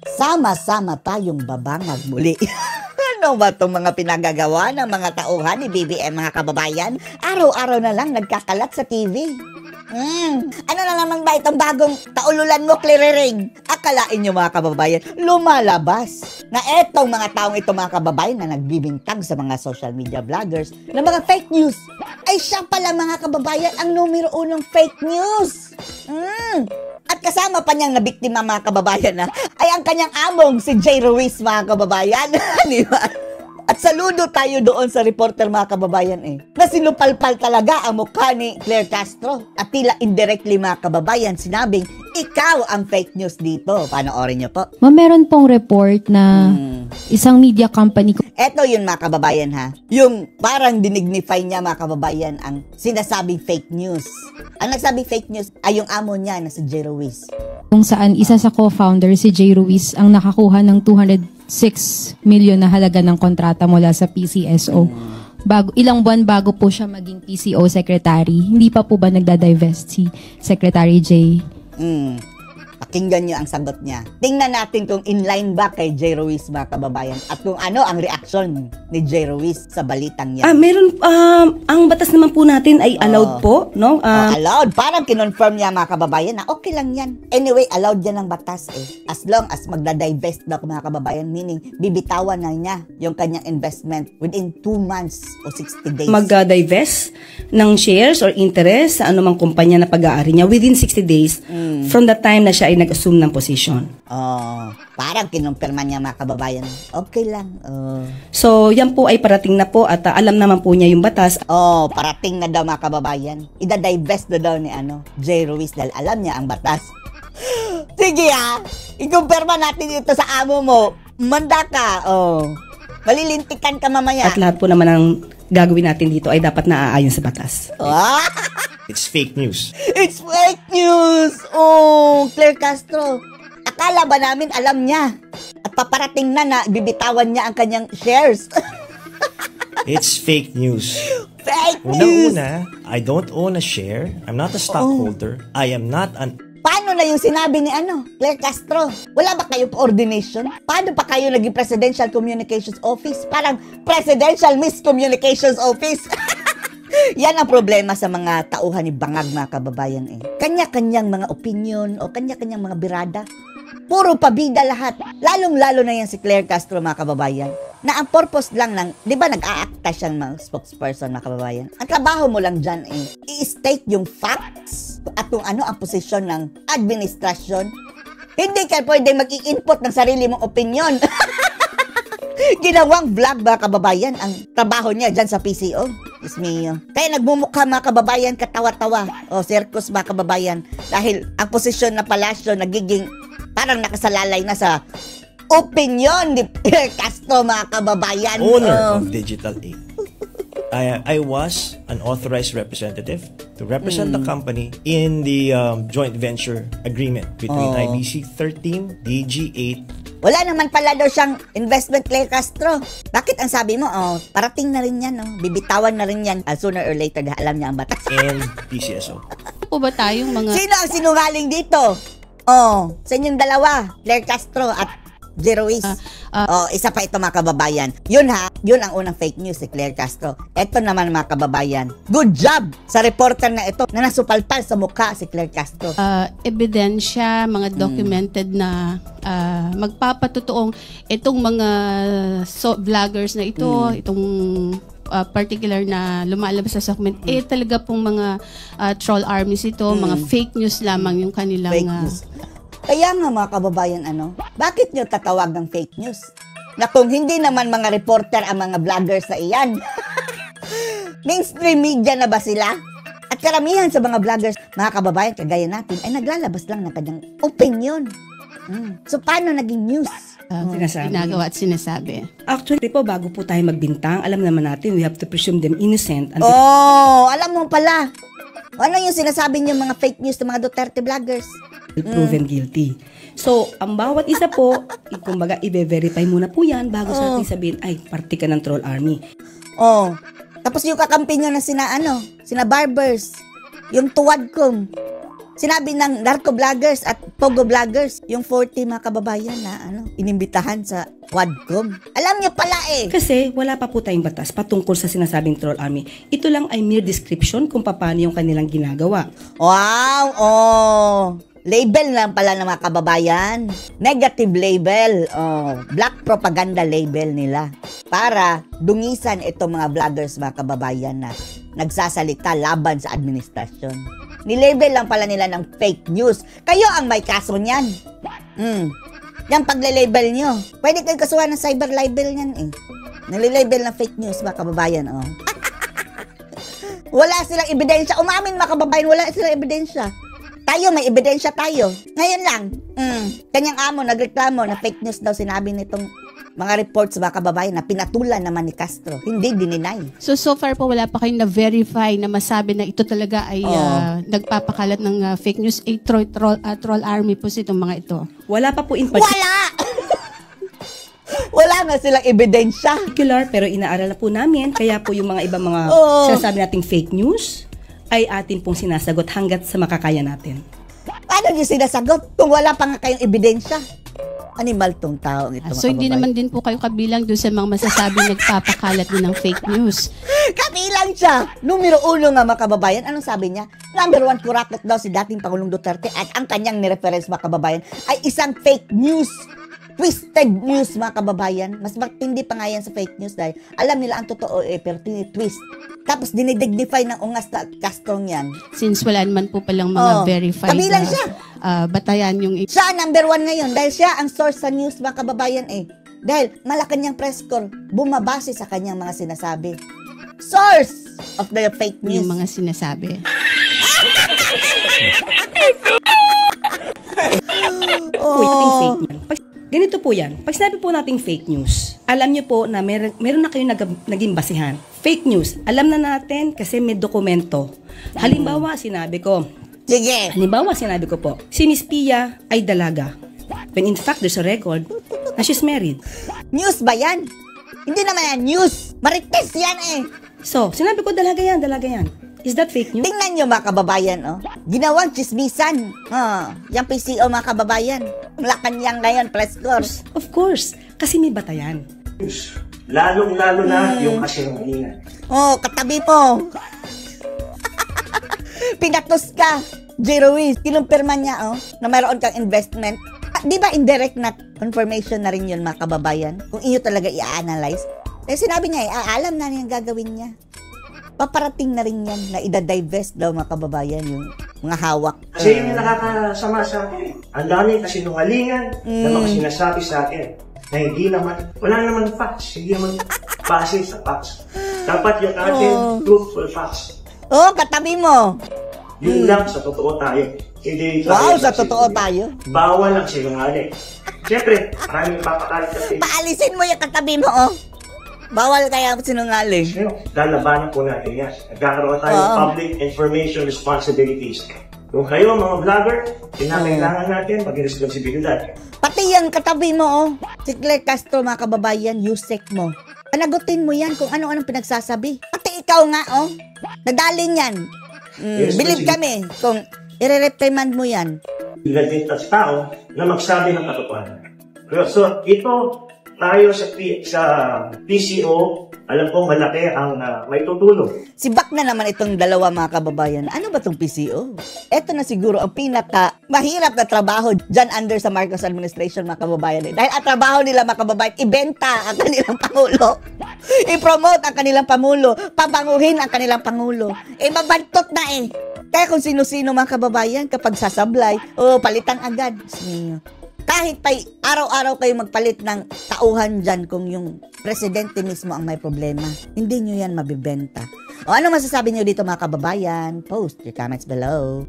Sama-sama tayong babangag muli. Ano ba itong mga pinagagawa ng mga tauhan ni BBM, mga kababayan? Araw-araw na lang nagkakalat sa TV. Ano na naman ba itong bagong taululan mo, Clearing? Akalain nyo, mga kababayan, lumalabas na etong mga taong ito, mga kababayan, na nagbibintang sa mga social media vloggers na mga fake news. Ay siya pala, mga kababayan, ang numero unong fake news. At kasama pa niyang nabiktima, mga kababayan, ay ang kanyang among si Jay Ruiz, mga kababayan. Di ba? At saludo tayo doon sa reporter, mga kababayan, na sinupalpal talaga ang mukha ni Claire Castro. At tila indirectly, mga kababayan, sinabing, ikaw ang fake news dito. Panoorin niyo po. Meron pong report na isang media company. Eto yun, mga kababayan, yung parang dinignify niya, mga kababayan, ang sinasabing fake news. Ang nagsabing fake news ay yung amo niya na si Jay Ruiz. Kung saan isa sa co-founder, si Jay Ruiz, ang nakakuha ng 206 million na halaga ng kontrata mula sa PCSO. Ilang buwan bago po siya maging PCO secretary. Hindi pa po ba nagda-divest si Secretary Jay? Pakinggan nyo ang sagot niya. Tingnan natin kung inline ba kay Jay Ruiz, mga kababayan, at kung ano ang reaksyon ni Jay Ruiz sa balitang yan. Meron, ang batas naman po natin ay allowed po, no? Allowed. Parang kinonfirm niya, mga kababayan, na okay lang yan. Anyway, allowed yan ng batas as long as magda-divest na, mga kababayan, meaning bibitawan na niya yung kanyang investment within 2 months o 60 days. Mag-divest ng shares or interest sa anumang kumpanya na pag-aari niya within 60 days from the time na siya ay nag-assume ng position. Parang kinumpirma niya, mga kababayan. Okay lang. So, yan po ay parating na po at alam naman po niya yung batas. Parating na daw, mga kababayan. Ida-divest na daw ni Jay Ruiz dahil alam niya ang batas. Sige ikumpirma natin ito sa amo mo. Manda ka. Malilintikan ka mamaya. At lahat po naman ng gagawin natin dito ay dapat naaayon sa batas. It's fake news. It's fake news! Claire Castro. Akala ba namin alam niya? At paparating na bibitawan niya ang kanyang shares. It's fake news. Fake news! Una-una, I don't own a share. I'm not a stockholder. I am not an... Paano na yung sinabi ni Claire Castro? Wala ba kayo coordination? Paano pa kayo naging Presidential Communications Office? Parang Presidential Miscommunications Office. Yan ang problema sa mga tauhan ni Bangag, mga kababayan. Kanya-kanyang mga opinion o kanya-kanyang mga birada. Puro pabida lahat. Lalong-lalo na yan si Claire Castro, mga kababayan. Na ang purpose lang ng, di ba nag-aakta siyang mga spokesperson, mga kababayan? Ang trabaho mo lang dyan i-state yung facts at kung ano ang posisyon ng administrasyon. Hindi ka pwede mag-i-input ng sarili mong opinion. Ginawang vlog, mga kababayan, ang trabaho niya dyan sa PCO. Kaya nagmumukha, mga kababayan, katawa-tawa. Circus, mga kababayan. Dahil ang posisyon na palasyo nagiging parang nakasalalay na sa opinion ni Castro, mga kababayan. Owner of Digital 8. I was an authorized representative to represent the company in the joint venture agreement between IBC 13, DG8. Wala naman pala daw siyang investment, Claire Castro. Bakit ang sabi mo, parating na rin yan, bibitawan na rin yan. Sooner or later, alam niya ang batas. And PCSO. Po ba tayong mga... Sino ang sinungaling dito? Sa inyong dalawa, Claire Castro at Jay Ruiz. Isa pa ito, mga kababayan. Yun ang unang fake news si Claire Castro. Ito naman, mga kababayan. Good job sa reporter na ito na nasupalpal sa mukha si Claire Castro. Ebidensya, mga documented na magpapatotoong itong mga vloggers na ito, itong particular na lumalabas sa document, talaga pong mga troll armies ito, mga fake news lamang yung kanilang... Fake news. Kaya nga, mga kababayan, bakit nyo tatawag ng fake news? Na kung hindi naman mga reporter ang mga vloggers na iyan. Mainstream media na ba sila? At karamihan sa mga vloggers, mga kababayan, kagaya natin, ay naglalabas lang ng kanyang opinion. So, paano naging news? Ginagawa at sinasabi. Actually po, bago po tayo magbintang, alam naman natin, we have to presume them innocent. Alam mo pala. Ano yung sinasabi niyo mga fake news ng mga Duterte vloggers? Proven guilty. So, ang bawat isa po, kumbaga, i-verify muna po yan bago sa ating sabihin, ay, party ka ng troll army. Tapos yung kakampi nyo na sina Barbers, yung tuwad kong, Sinabi ng narco vloggers at pogo vloggers, yung 40 mga kababayan na inimbitahan sa Quadcom. Alam niyo pala eh. Kasi wala pa po tayong batas patungkol sa sinasabing troll army. Ito lang ay mere description kung paano yung kanilang ginagawa. Wow, oh. Label lang pala ng mga kababayan. Negative label. Oh, black propaganda label nila. Para dungisan itong mga vloggers mga kababayan na nagsasalita laban sa administrasyon. Nilabel lang pala nila ng fake news. Kayo ang may kaso niyan. Yan pagle-label nyo. Pwede kayo kasuhan ng cyber libel niyan eh. Nililabel ng fake news mga kababayan. Oh. Wala silang ebidensya. Umamin mga kababayan, wala silang ebidensya. Tayo, may ebidensya tayo. Ngayon lang, kanyang amo nagreklamo na fake news daw sinabi nitong mga reports mga kababayan na pinatulan naman ni Castro. Hindi dininay. So far po wala pa kayong na-verify na masabi na ito talaga ay nagpapakalat ng fake news. Troll army po itong mga ito. Wala pa po in Wala! Wala nga silang ebidensya. particular, pero inaaral na po namin. Kaya po yung mga ibang mga sinasabi nating fake news ay atin pong sinasagot hanggat sa makakaya natin. Paano nyo sinasagot kung wala pa nga kayong ebidensya? Animal tong taong ito. So hindi naman din po kayo kabilang doon sa mga masasabing nagpapakalat din ng fake news. Kabilang siya. Numero 1 nga mga kababayan. Anong sabi niya? Number 1 kurakot daw si dating Pangulong Duterte at ang kanyang nireference mga kababayan ay isang fake news. Twisted news mga kababayan. Mas matindi pa nga yan sa fake news dahil alam nila ang totoo pero tinitwist. Tapos dinidignify ng ungas na Castro yan. Since wala naman po palang mga verified kabilang siya. Batayan yung... Siya number 1 ngayon dahil siya ang source sa news mga kababayan eh. Dahil Malacanang press corps bumabase sa kanyang mga sinasabi. Source of the fake news. Yung mga sinasabi. Fake news. Ganito po yan. Pag sinabi po nating fake news, alam niyo po na meron na kayong naging basihan. Fake news, alam na natin kasi may dokumento. Halimbawa, sinabi ko po, si Miss Pia ay dalaga. When in fact, there's a record na she's married. News ba yan? Hindi naman yan news. Marites yan eh. So, sinabi ko dalaga yan. Is that fake news? Tingnan nyo mga kababayan, ginawang chismisan. Yung PCO mga kababayan. Malacanang ngayon, press corps. Of course, kasi may batayan. Lalong-lalo na yung kasinungalingan. Katabi mo. Pinatos ka, J. Ruiz. Kinumpirma niya, na mayroon kang investment. Di ba indirect na confirmation na rin yun mga kababayan? Kung iyo talaga i-analyze. Sinabi niya, alam na niya gagawin niya. Paparating na rin yan na idadivest daw mga kababayan yung mga hawak. Kasi yun yung nakakasama sa akin. Ang daming kasinungalingan na mga sinasabi sa akin na hindi naman, wala naman facts, hindi naman base sa facts. Dapat yung ating truthful facts. Katabi mo. Yun lang, sa totoo tayo. Hindi Sa totoo tayo. Bawal ang sinungaling. Siyempre, maraming papakalit kasi. Paalisin mo yung katabi mo, Bawal kaya sinungaling. Lalabanan po natin yan. Nagkakaroon tayo ng public information responsibilities. Kung kayo, mga vlogger, kinakailangan natin mag-responsibilidad. Pati yung katabi mo, si Claire Castro, mga kababayan, Yusek mo. Panagutin mo yan kung ano-anong pinagsasabi. Pati ikaw nga, nadalin yan. Believe kami kung i-reprimand mo yan. Din sa tao na magsabi ng katotohanan. So, ito, tayo sa PCO, alam kong malaki ang may tutulong. Sibak na naman itong dalawa mga kababayan. Ano ba itong PCO? Ito na siguro ang pinaka mahirap na trabaho dyan under sa Marcos administration mga kababayan. Dahil ang trabaho nila mga kababayan, ibenta ang kanilang Pangulo. I-promote ang kanilang Pangulo. Pabanguhin ang kanilang Pangulo. Mabantot na Kaya kung sino-sino mga kababayan, kapag sasablay, palitan agad. Kahit pa araw-araw kayo magpalit ng tauhan dyan kung yung presidente mismo ang may problema, hindi nyo yan mabibenta. Ano masasabi nyo dito mga kababayan? Post your comments below.